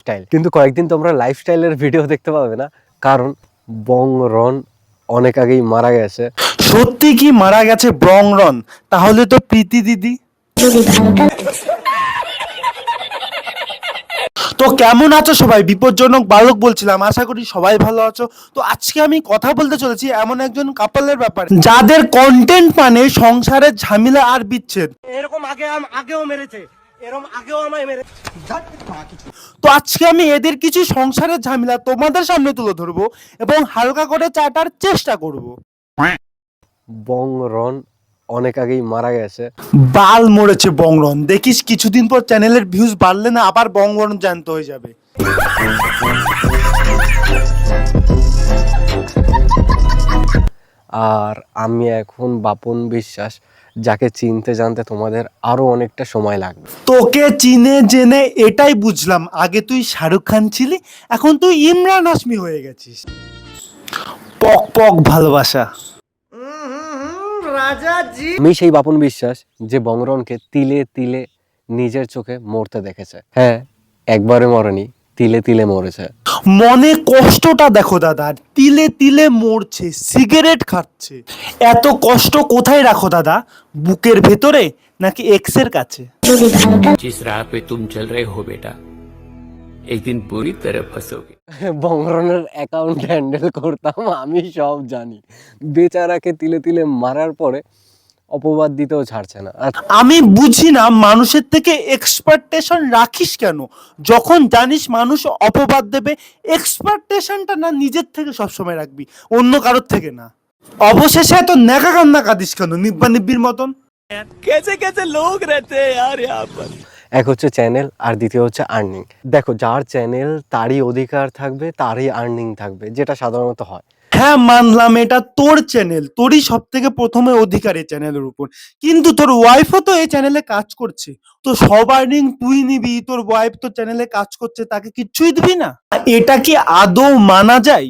Style, কিন্তু কয়েকদিন তোমরা লাইফস্টাইলের ভিডিও দেখতে পাবে না, কারণ বং রন অনেক আগেই মারা গেছে। সত্যি কি মারা গেছে বং রন? তাহলে তো প্রীতি দিদি। তো কেমন আছো সবাই? বিপজ্জনক বালক বলছিলাম, আশা করি সবাই ভালো আছো। তো আজকে আমি কথা বলতে চলেছি এমন একজন কাপলের ব্যাপারে যাদের কন্টেন্ট মানে সংসারের ঝামেলা আর বিচ্ছেদ। এরকম আগেও মেরেছে, এরকম আগেও আমায় মেরেছে। তো আজকে আমি এদের কিছু সংসারের ঝামেলা তোমাদের সামনে তুলে ধরবো এবং হালকা করে চাটার চেষ্টা করব। বং রন অনেক আগেই মারা গেছে। বাল মরেছে বংরন, দেখিস কিছুদিন পর চ্যানেলের ভিউজ বাড়লে না আবার বংরন জ্যান্ত হয়ে যাবে। আর আমি এখন বাপন বিশ্বাস, যাকে চিনতে জানতে তোমাদের আরো অনেকটা সময় লাগবে। তোকে চিনে জেনে এটাই বুঝলাম, আগে তুই শাহরুখ খান ছিলি, এখন তুই ইমরান হাশমি হয়ে গেছিস। পক পক ভালোবাসা। আমি সেই বাপন বিশ্বাস যে বংরনকে তিলে তিলে নিজের চোখে মরতে দেখেছে। হ্যাঁ, একবারে মরেনি, তিলে তিলে মরেছে। মনে কষ্টটা দেখো দাদা, তিলে তিলে মরছে, সিগারেট খাচ্ছে। এত কষ্ট কোথায় রাখো দাদা? বুকের ভেতরে নাকি এক্সের কাছে? जिस राह पे तुम चल रहे हो बेटा, एक दिन बुरी तरह फंसोगे। বংরনের অ্যাকাউন্ট হ্যান্ডেল করতাম, আমি সব জানি। বেচারাকে তিলে তিলে মারার পরে অপবাদ দিতেও ছাড়ছে না। আর আমি বুঝি না মানুষের থেকে এক্সপেকটেশন রাখিস কেন? যখন জানিস মানুষ অপবাদ দেবে, এক্সপেকটেশনটা না নিজের থেকে সবসময় রাখবি, অন্য কারোর থেকে না। অবশেষে এত ন্যাকা কান্না কাঁদিস কেন নিব্বা নিব্বির মতন? এক হচ্ছে চ্যানেল, আর দ্বিতীয় হচ্ছে আর্নিং। দেখো, যার চ্যানেল তারই অধিকার থাকবে, তারই আর্নিং থাকবে, যেটা সাধারণত হয়। হ্যাঁ মানলাম, এটা তোর চ্যানেল, তোরই সব থেকে প্রথমে অধিকার এই চ্যানেলের উপর, কিন্তু তোর ওয়াইফও তো এই চ্যানেলে কাজ করছে, তো সব আর্নিং তুই নিবি, তোর ওয়াইফ তো চ্যানেলে কাজ করছে, তাকে কিচ্ছুই দিবি না? এটা কি আদৌ মানা যায়?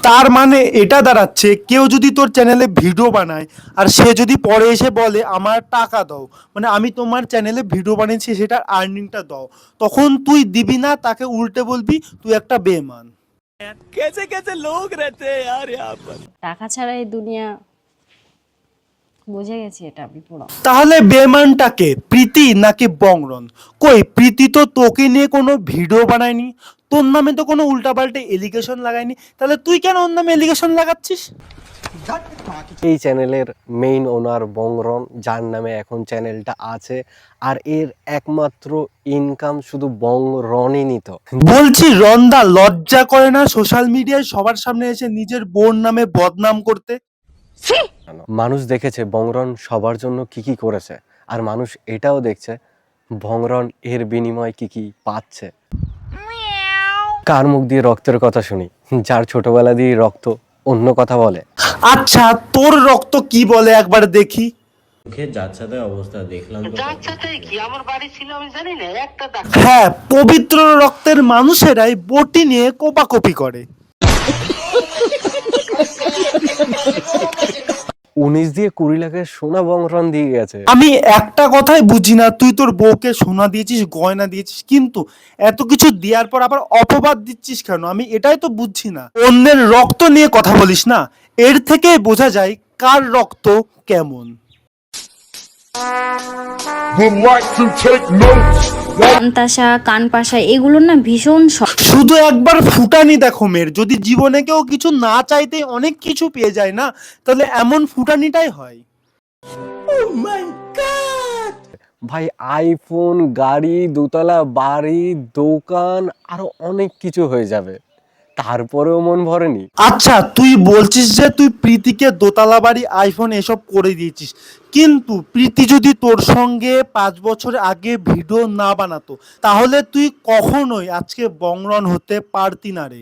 তার মানে এটা দাঁড়াচ্ছে, কেউ যদি তোর চ্যানেলে ভিডিও বানায় আর সে যদি পরে এসে বলে আমার টাকা দাও, মানে আমি তোমার চ্যানেলে ভিডিও বানিয়েছি সেটার আর্নিংটা দাও, তখন তুই দিবি না, তাকে উল্টে বলবি তুই একটা বেমান। টাকা ছাড়া এই দুনিয়া, বুঝে গেছি এটা আমি পুরো। তাহলে বেমানটাকে প্রীতি নাকি বংরন? কই, প্রীতি তো তোকে নিয়ে কোনো ভিডিও বানায়নি, তোর নামে তো কোনো উল্টাপাল্টে এলিগেশন লাগায়নি, তাহলে তুই কেন ওর নামে এলিগেশন লাগাচ্ছিস? এই চ্যানেলের মেইন ওনার বংরন, যার নামে এখন চ্যানেলটা আছে, আর এর একমাত্র ইনকাম শুধু বংরনই নিত। বলছি রন্দা, লজ্জা করে না সোশ্যাল মিডিয়ায় সবার সামনে এসে নিজের বোন নামে বদনাম করতে? মানুষ দেখেছে বংরন সবার জন্য কি কি করেছে, আর মানুষ এটাও দেখছে বংরন এর বিনিময়ে কি কি পাচ্ছে। কার মুখ দিয়ে রক্তের কথা শুনি? যার ছোটবেলা দিয়ে রক্ত অন্য কথা বলে। আচ্ছা, তোর রক্ত কি বলে একবার দেখি। যাচ্ছাতে অবস্থা দেখলাম তো। হ্যাঁ, পবিত্র রক্তের মানুষেরাই বটি নিয়ে কোপাকপি করে। 19 দিয়ে 20 লাখের সোনা বংরন দিয়ে গেছে। আমি একটা কথাই বুঝি না, তুই তোর বউকে সোনা দিয়েছিস, গয়না দিয়েছিস, কিন্তু এত কিছু দেওয়ার পর আবার অপবাদ দিচ্ছিস কেন? আমি এটাই তো বুঝছি না। অন্যের রক্ত নিয়ে কথা বলিস না, এর থেকে বোঝা যায় কার রক্ত কেমন। কানতাসা কানপাশা এগুলোর না ভীষণ শখ। শুধু একবার ফুটানি দেখো মেয়ের, যদি জীবনে কেউ কিছু না চাইতে অনেক কিছু পেয়ে যায় না, তাহলে এমন ফুটানিটাই হয়। ভাই, আইফোন, গাড়ি, দোতলা বাড়ি, দোকান, আরো অনেক কিছু হয়ে যাবে, তারপরেও মন ভরেনি। আচ্ছা, তুই বলছিস যে তুই প্রীতিকে দোতলা বাড়ি, আইফোন এসব করে দিয়েছিস, কিন্তু প্রীতি যদি তোর সঙ্গে 5 বছর আগে ভিডিও না বানাতো, তাহলে তুই কখনোই আজকে বংরন হতে পারতি না রে।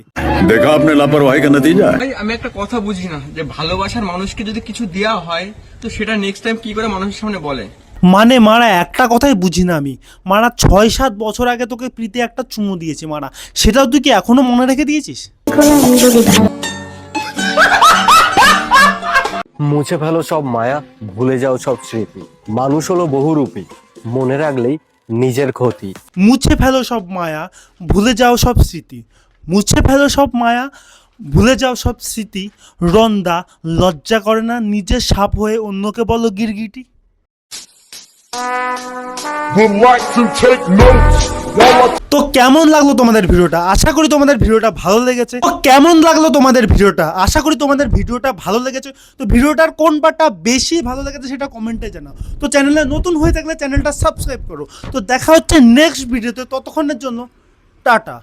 देखा आपने लापरवाही का नतीजा। ভাই আমি একটা কথা বুঝি না, যে ভালোবাসার মানুষকে যদি কিছু দেওয়া হয় তো সেটা নেক্সট টাইম কি করে মানুষের সামনে বলে? মানে মারা একটা কথাই বুঝি না আমি, মারা 6-7 বছর আগে তোকে প্রীতি একটা চুমু দিয়েছে মারা, সেটাও তুই কি এখনো মনে রেখে দিয়েছিস? মুছে ফেলো সব মায়া, ভুলে যাও সব স্মৃতি। মানুষ হলো বহুরূপী, মনে রাখলেই নিজের ক্ষতি। মুছে ফেলো সব মায়া, ভুলে যাও সব স্মৃতি। মুছে ফেলো সব মায়া, ভুলে যাও সব স্মৃতি। রন্দা লজ্জা করে না নিজের সাপ হয়ে অন্যকে বলো গিরগিটি? তো কেমন লাগলো তোমাদের ভিডিওটা? আশা করি তোমাদের ভিডিওটা ভালো লেগেছে। তো কেমন লাগলো তোমাদের ভিডিওটা? আশা করি তোমাদের ভিডিওটা ভালো লেগেছে। তো ভিডিওটার কোন পার্টটা বেশি ভালো লেগেছে সেটা কমেন্টে জানাও। তো চ্যানেলে নতুন হয়ে থাকলে চ্যানেলটা সাবস্ক্রাইব করো। তো দেখা হচ্ছে নেক্সট ভিডিওতে, ততক্ষণের জন্য টাটা।